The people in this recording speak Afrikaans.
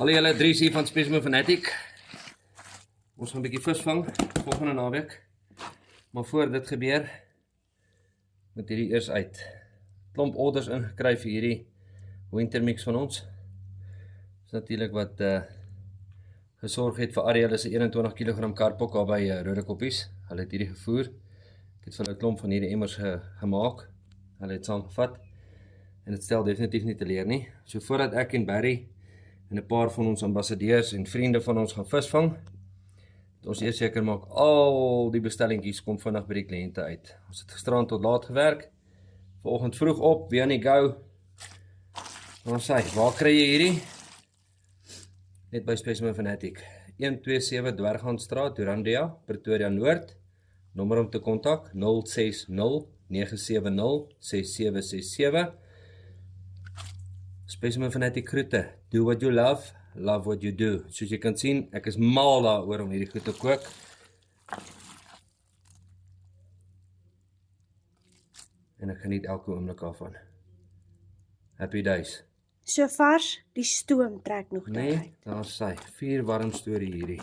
Hallo julle, Dries hier van Specimen Fanatic. Ons gaan 'n bietjie vis vang volgende naweek. Maar voor dit gebeur, moet hierdie eers uit. Klomp orders ingekry vir hierdie wintermix van ons. Dis natuurlik wat gesorg het vir Ariel is 'n 21 kg karpok daar by Rode Koppies. Hulle het hierdie gevoer. Ek het vir hulle 'n klomp van hierdie emmers gemaak. Hulle het saamgevat. En dit stel definitief nie teleur nie. So voordat ek en Barry en 'n paar van ons ambassadeurs en vriende van ons gaan visvang, moet ons eers seker maak al die bestellingkies kom vinnig by die kliënte uit. Ons het gisterand tot laat gewerk. Vanoggend vroeg op, weer aan die go. Ons sê, waar kry jy hierdie? Net by Specimen Fanatic. 127 Dwerghandstraat, Durandia, Pretoria Noord. Nommer om te kontak 060 970 6767. Specimen Fanatic groete. Do what you love, love what you do. Soos jy kan sien, ek is mal daaroor om hierdie goed te kook. En ek geniet elke oomblik daarvan. Happy days. So vars, die stoom trek nog Nee, uit. daar is sy. 4 warm storie hierdie.